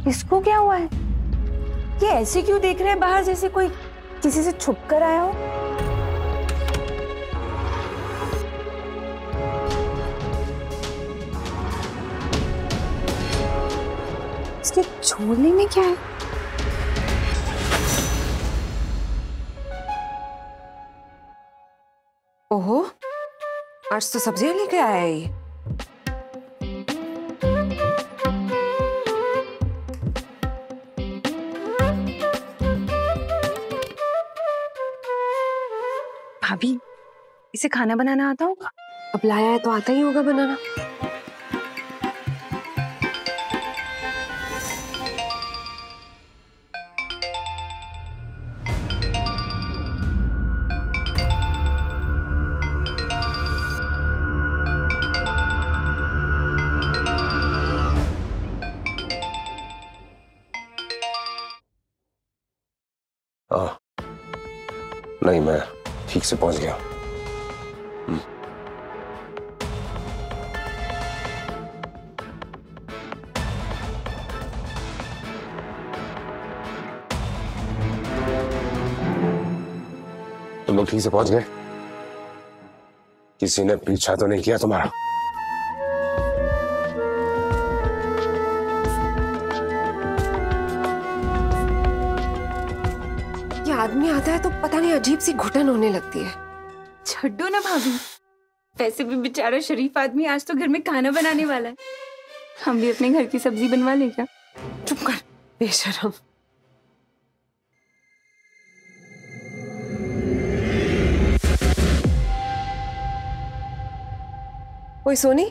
इसको क्या हुआ है? ये ऐसे क्यों देख रहे हैं बाहर, जैसे कोई किसी से छुप कर आया हो? इसके छोड़ने में क्या है? ओहो, आज तो सब्जियां लेके आया है ये। भाभी, इसे खाना बनाना आता होगा? अब लाया है तो आता ही होगा बनाना। नहीं, मैं ठीक से पहुंच गया। तुम लोग ठीक से पहुंच गए? किसी ने पीछा तो नहीं किया तुम्हारा? ये आदमी आता है तो पता नहीं अजीब सी घुटन होने लगती है। छोड़ो ना भाभी, वैसे भी बेचारा शरीफ आदमी आज तो घर में खाना बनाने वाला है। हम भी अपने घर की सब्जी बनवा ले क्या? चुप कर बेशरम। ओए सोनी,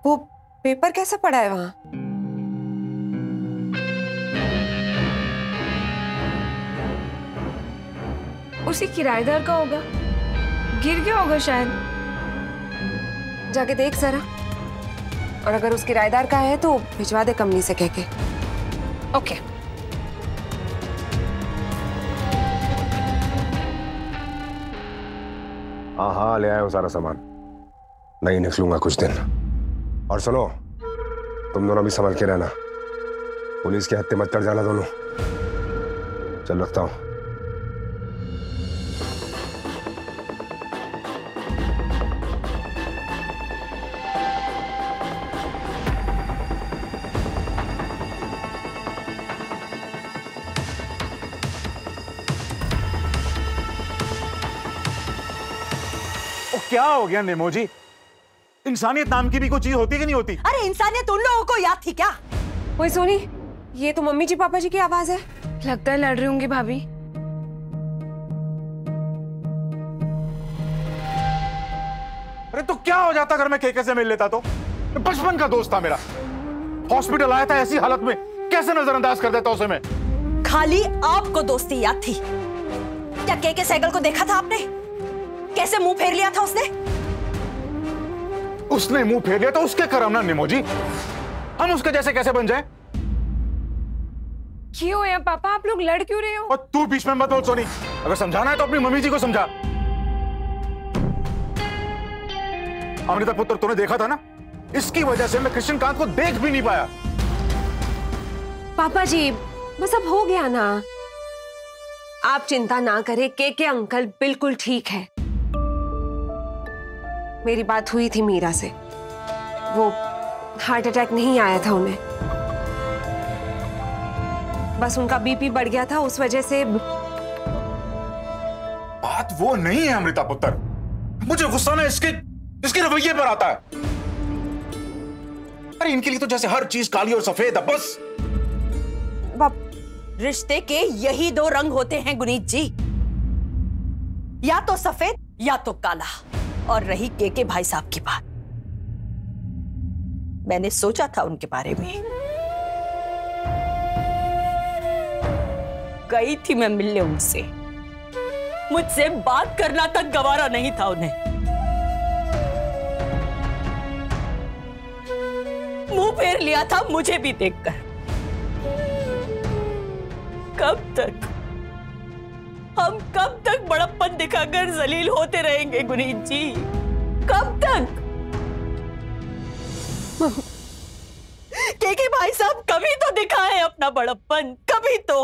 वो पेपर कैसा पड़ा है वहां? उसी किराएदार का होगा, गिर गया होगा शायद। जाके देख जरा, और अगर उस किराएदार का है तो भिजवा दे कंपनी से कह के। ओके। हाँ, ले आया हूँ सारा सामान। नहीं निकलूंगा कुछ दिन। और सुनो, तुम दोनों भी संभल के रहना, पुलिस के हत्थे मत कर जाना दोनों। चल रखता हूं। क्या हो गया नेमो जी? इंसानियत नाम की भी कोई चीज होती कि नहीं होती? अरे इंसानियत उन लोगों को याद थी क्या? ओए सोनी, ये तो मम्मी जी पापा जी की आवाज है। लगता है लड़ रही होंगी भाभी। अरे तो क्या हो जाता अगर मैं केके से मिल लेता तो? बचपन का दोस्त था मेरा, हॉस्पिटल आया था ऐसी हालत में, कैसे नजरअंदाज कर देता उसे मैं? खाली आपको दोस्ती याद थी क्या? केके सहगल को देखा था आपने? कैसे मुंह फेर लिया था उसने? उसने मुंह फेर लिया तो उसके करम ना नेमो जी, हम उसके जैसे कैसे बन जाए? क्यों है पापा, आप लोग लड़ क्यों रहे हो? और तू बीच में मत बोल सोनी, अगर समझाना है तो अपनी मम्मी जी को समझा। अमृता पुत्र, तूने देखा था ना, इसकी वजह से मैं कृष्णकांत को देख भी नहीं पाया। पापा जी बस अब हो गया ना, आप चिंता ना करें, केके अंकल बिल्कुल ठीक है। मेरी बात हुई थी मीरा से, वो हार्ट अटैक नहीं आया था उन्हें, बस उनका बीपी बढ़ गया था, उस वजह से। बात वो नहीं है अमृता पुत्र, मुझे गुस्सा ना इसके रवैये पर आता है। अरे इनके लिए तो जैसे हर चीज काली और सफेद है बस। रिश्ते के यही दो रंग होते हैं गुनीत जी, या तो सफेद या तो काला। और रही केके भाई साहब की बात, मैंने सोचा था उनके बारे में, गई थी मैं मिलने उनसे, मुझसे बात करना तक गवारा नहीं था उन्हें। मुंह फेर लिया था मुझे भी देखकर। हम कब तक बड़प्पन दिखाकर जलील होते रहेंगे गुनीत जी? कब तक? केके भाई साहब अब कभी तो दिखाएं अपना बड़प्पन, कभी तो।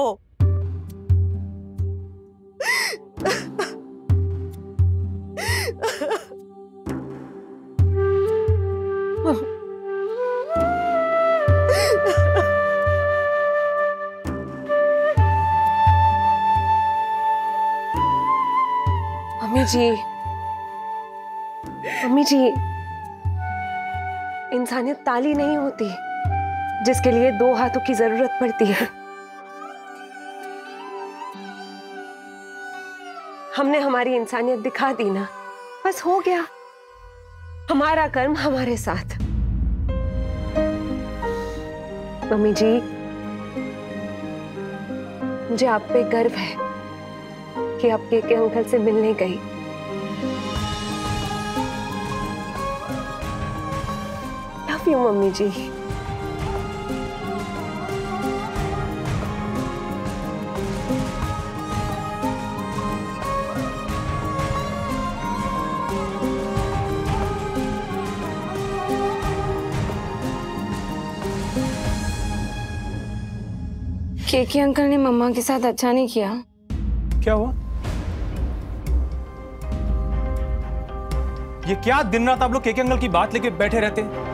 मम्मी जी, इंसानियत ताली नहीं होती जिसके लिए दो हाथों की जरूरत पड़ती है। हमने हमारी इंसानियत दिखा दी ना, बस हो गया। हमारा कर्म हमारे साथ। मम्मी जी, मुझे आप पे गर्व है कि आप के अंकल से मिलने गई। Love you mummy ji. KK uncle ने मम्मा के साथ अच्छा नहीं किया। क्या हुआ? ये क्या दिन रात आप लोग केके अंकल की बात लेके बैठे रहते हैं?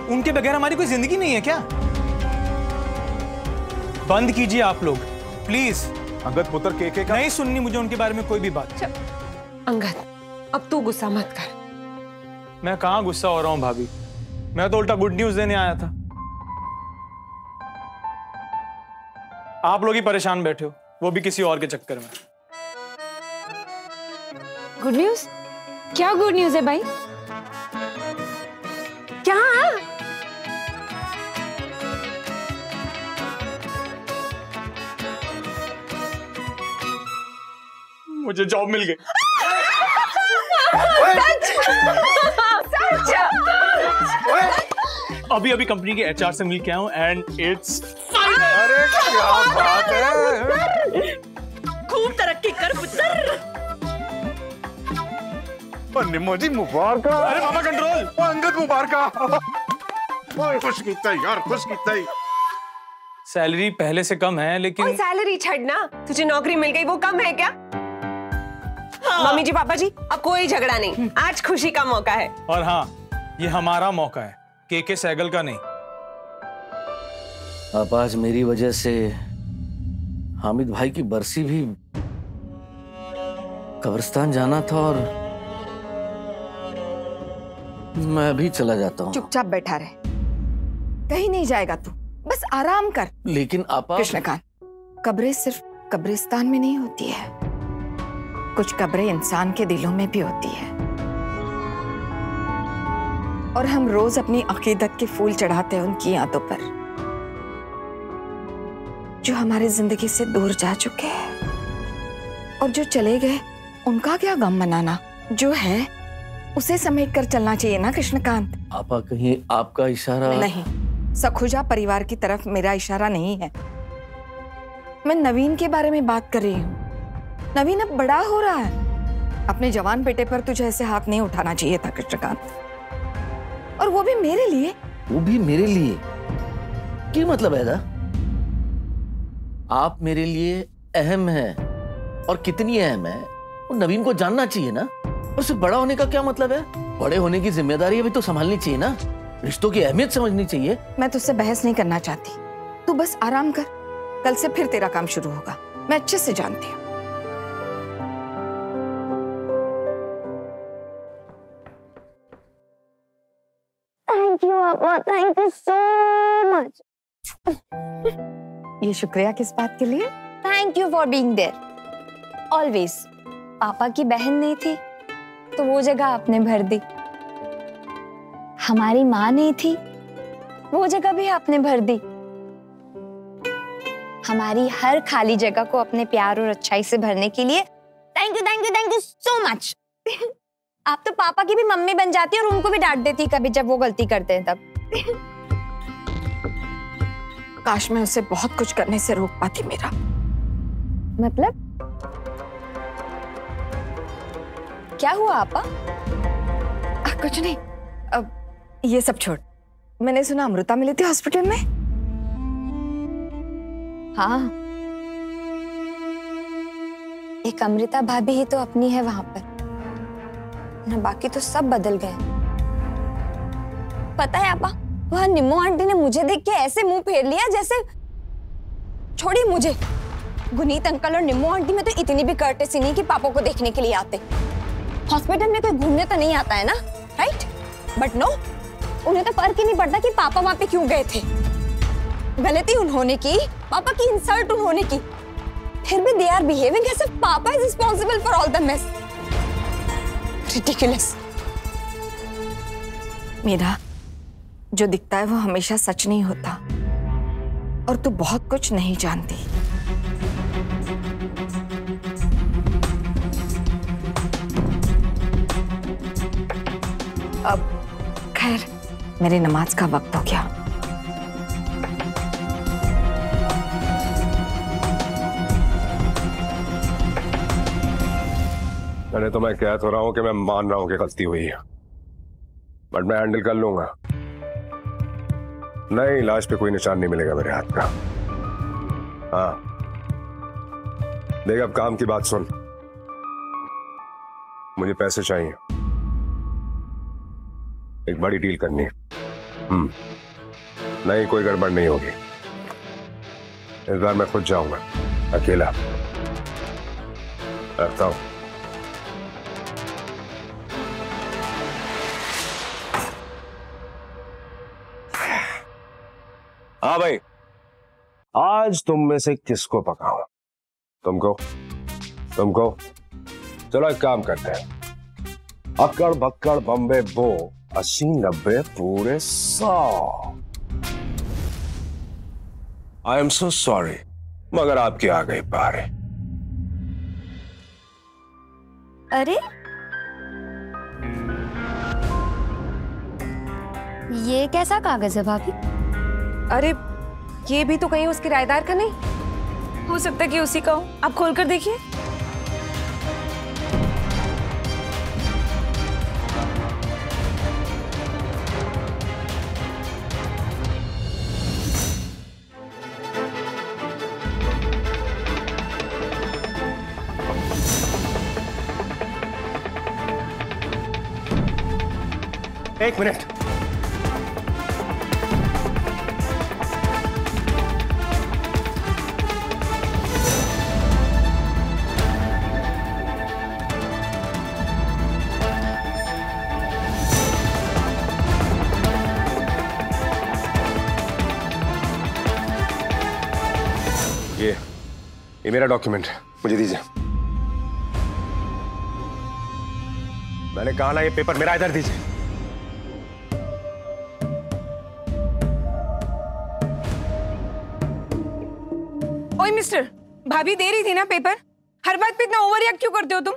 उनके बगैर हमारी कोई जिंदगी नहीं है क्या? बंद कीजिए आप लोग प्लीज। अंगद पुत्र केके का नहीं सुननी मुझे उनके बारे में कोई भी बात। अंगद, अब तू गुस्सा मत कर। मैं कहां गुस्सा हो रहा हूं भाभी, मैं तो उल्टा गुड न्यूज देने आया था। आप लोग ही परेशान बैठे हो, वो भी किसी और के चक्कर में। Good news? क्या गुड न्यूज है भाई? क्या? मुझे जॉब मिल गई। अभी अभी कंपनी के एचआर से मिल के आया हूं एंड इट्स। अरे क्या बात है, खूब तरक्की कर पुत्र। निम्मो जी मुबारक। अरे बाबा कंट्रोल। अंगद मुबारक। खुश कीता यार, खुश कीता। सैलरी पहले से कम है लेकिन। और सैलरी छड़ना, तुझे नौकरी मिल गई वो कम है क्या? हाँ। मम्मी जी पापा जी, अब कोई झगड़ा नहीं, आज खुशी का मौका है। और हाँ, ये हमारा मौका है, केके सहगल का नहीं। आप आज मेरी वजह से हामिद भाई की बरसी भी कब्रिस्तान जाना था और मैं भी चला जाता हूँ। चुपचाप बैठा रहे, कहीं नहीं जाएगा तू, बस आराम कर। लेकिन आपा। कृष्णकांत, कब्रें सिर्फ कब्रिस्तान में नहीं होती है, कुछ कब्रें इंसान के दिलों में भी होती है। और हम रोज अपनी अकीदत के फूल चढ़ाते हैं उनकी यादों पर जो हमारी जिंदगी से दूर जा चुके हैं। और जो चले गए उनका क्या गम मनाना, जो है उसे समेट कर चलना चाहिए ना कृष्णकांत। आपा कहीं आपका इशारा। नहीं, सखुजा परिवार की तरफ मेरा इशारा नहीं है। मैं नवीन के बारे में बात कर रही हूँ। नवीन अब बड़ा हो रहा है, अपने जवान बेटे पर तुझे ऐसे हाथ नहीं उठाना चाहिए था कृष्णकांत, और वो भी मेरे लिए। वो भी मेरे लिए? क्या मतलब है दा? आप मेरे लिए अहम है, और कितनी अहम है वो नवीन को जानना चाहिए ना। और सिर्फ बड़ा होने का क्या मतलब है? बड़े होने की जिम्मेदारी अभी तो संभालनी चाहिए ना, रिश्तों की अहमियत समझनी चाहिए। मैं तुझसे बहस नहीं करना चाहती, तू बस आराम कर, कल से फिर तेरा काम शुरू होगा, मैं अच्छे से जानती हूँ। थैंक यू पापा, थैंक यू सो मच। ये शुक्रिया किस बात के लिए? Thank you for being there always. पापा की बहन नहीं थी तो वो जगह आपने भर दी, हमारी माँ नहीं थी वो जगह भी आपने भर दी, हमारी हर खाली जगह को अपने प्यार और अच्छाई से भरने के लिए थैंक यू सो मच। आप तो पापा की भी मम्मी बन जाती और उनको भी डांट देती कभी जब वो गलती करते हैं तब। काश मैं उसे बहुत कुछ करने से रोक पाती। मेरा मतलब क्या हुआ आपा? कुछ नहीं, अब ये सब छोड़, मैंने सुना अमृता मिली थी हॉस्पिटल में। हाँ, एक अमृता भाभी ही तो अपनी है वहां पर ना, बाकी तो सब बदल गए। पता है आपा, वह निम्मो आंटी ने मुझे देख के ऐसे मुंह फेर लिया जैसे, छोड़िए मुझे, गुनीत अंकल और निम्मो आंटी में तो इतनी भी कर्टेसी नहीं कि पापा को देखने के लिए आते। हॉस्पिटल में कोई घूमने तो नहीं आता है ना, राइट? बट नो, उन्हें तो फर्क ही नहीं पड़ता कि पापा वहां पे क्यों गए थे। गलती उन्होंने की, पापा की इंसल्ट उन्होंने की, फिर भी they are behaving as if papa is responsible for all the mess. Ridiculous. Meera, जो दिखता है वो हमेशा सच नहीं होता, और तू बहुत कुछ नहीं जानती। अब खैर, मेरी नमाज का वक्त हो गया। मैंने तो मैं कह तो रहा हूं कि मैं मान रहा हूं कि गलती हुई है, बट मैं हैंडल कर लूंगा। नहीं, लाश पे कोई निशान नहीं मिलेगा मेरे हाथ का। हाँ देख, अब काम की बात सुन। मुझे पैसे चाहिए, एक बड़ी डील करनी है। नहीं, कोई गड़बड़ नहीं होगी। इस बार मैं खुद जाऊंगा, अकेला। रखता हूं। हाँ भाई, आज तुम में से किसको पकाऊं? तुमको? चलो एक काम करते हैं, अक्कड़ बक्कड़ बम्बे बो 80-90 पूरे 100। आई एम सो सॉरी, मगर आपकी आ गई पारे। अरे ये कैसा कागज है भाभी? अरे ये भी तो कहीं उस किराएदार का नहीं हो सकता कि उसी का हो। आप खोल कर देखिए। एक मिनट, ये मेरा डॉक्यूमेंट है, मुझे दीजिए। मैंने कहा ना, ये पेपर मेरा, इधर दीजिए। ओए मिस्टर, भाभी दे रही थी ना पेपर, हर बात पे इतना ओवर रिएक्ट क्यों करते हो तुम?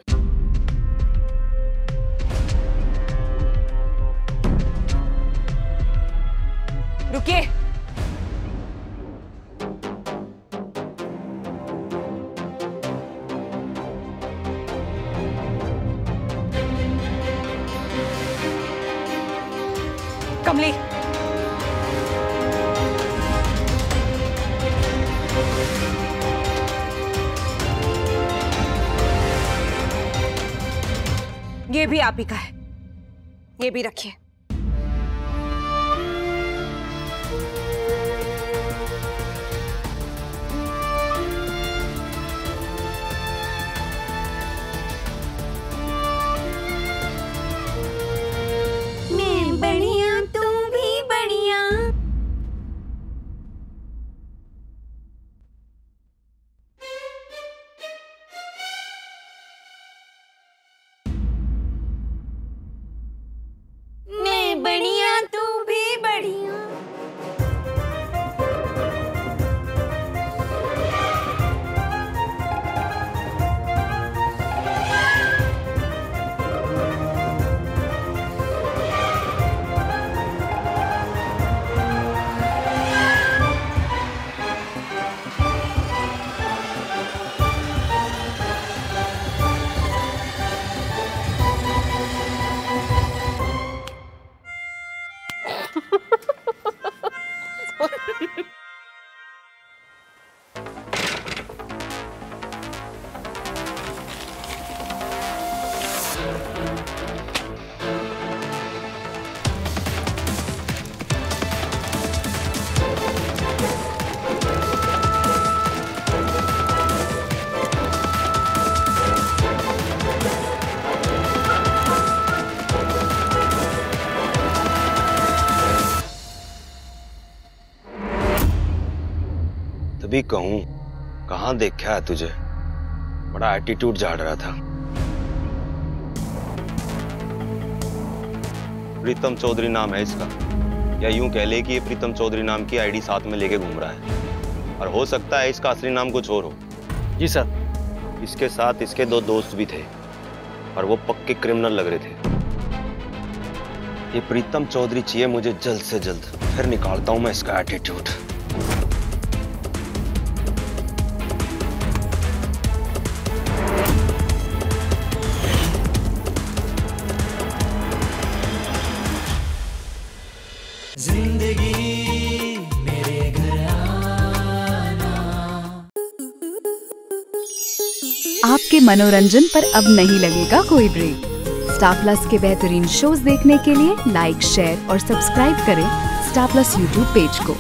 रुकिए। कमली, ये भी आप ही का है, ये भी रखिए। मैं बढ़िया, तू भी बढ़िया। मैं बढ़िया, तू भी बढ़िया। भी कहूं, कहां देखा है तुझे? बड़ा एटीट्यूड झाड़ रहा था। प्रीतम चौधरी नाम है इसका, या यूं कह ले कि ये प्रीतम चौधरी नाम की आईडी साथ में लेके घूम रहा है, और हो सकता है इसका असली नाम कुछ और हो। जी सर। इसके साथ इसके 2 दोस्त भी थे और वो पक्के क्रिमिनल लग रहे थे। ये प्रीतम चौधरी चाहिए मुझे जल्द से जल्द, फिर निकालता हूं मैं इसका एटीट्यूड। आपके मनोरंजन पर अब नहीं लगेगा कोई ब्रेक। स्टार प्लस के बेहतरीन शोज देखने के लिए लाइक, शेयर और सब्सक्राइब करें स्टार प्लस यूट्यूब पेज को।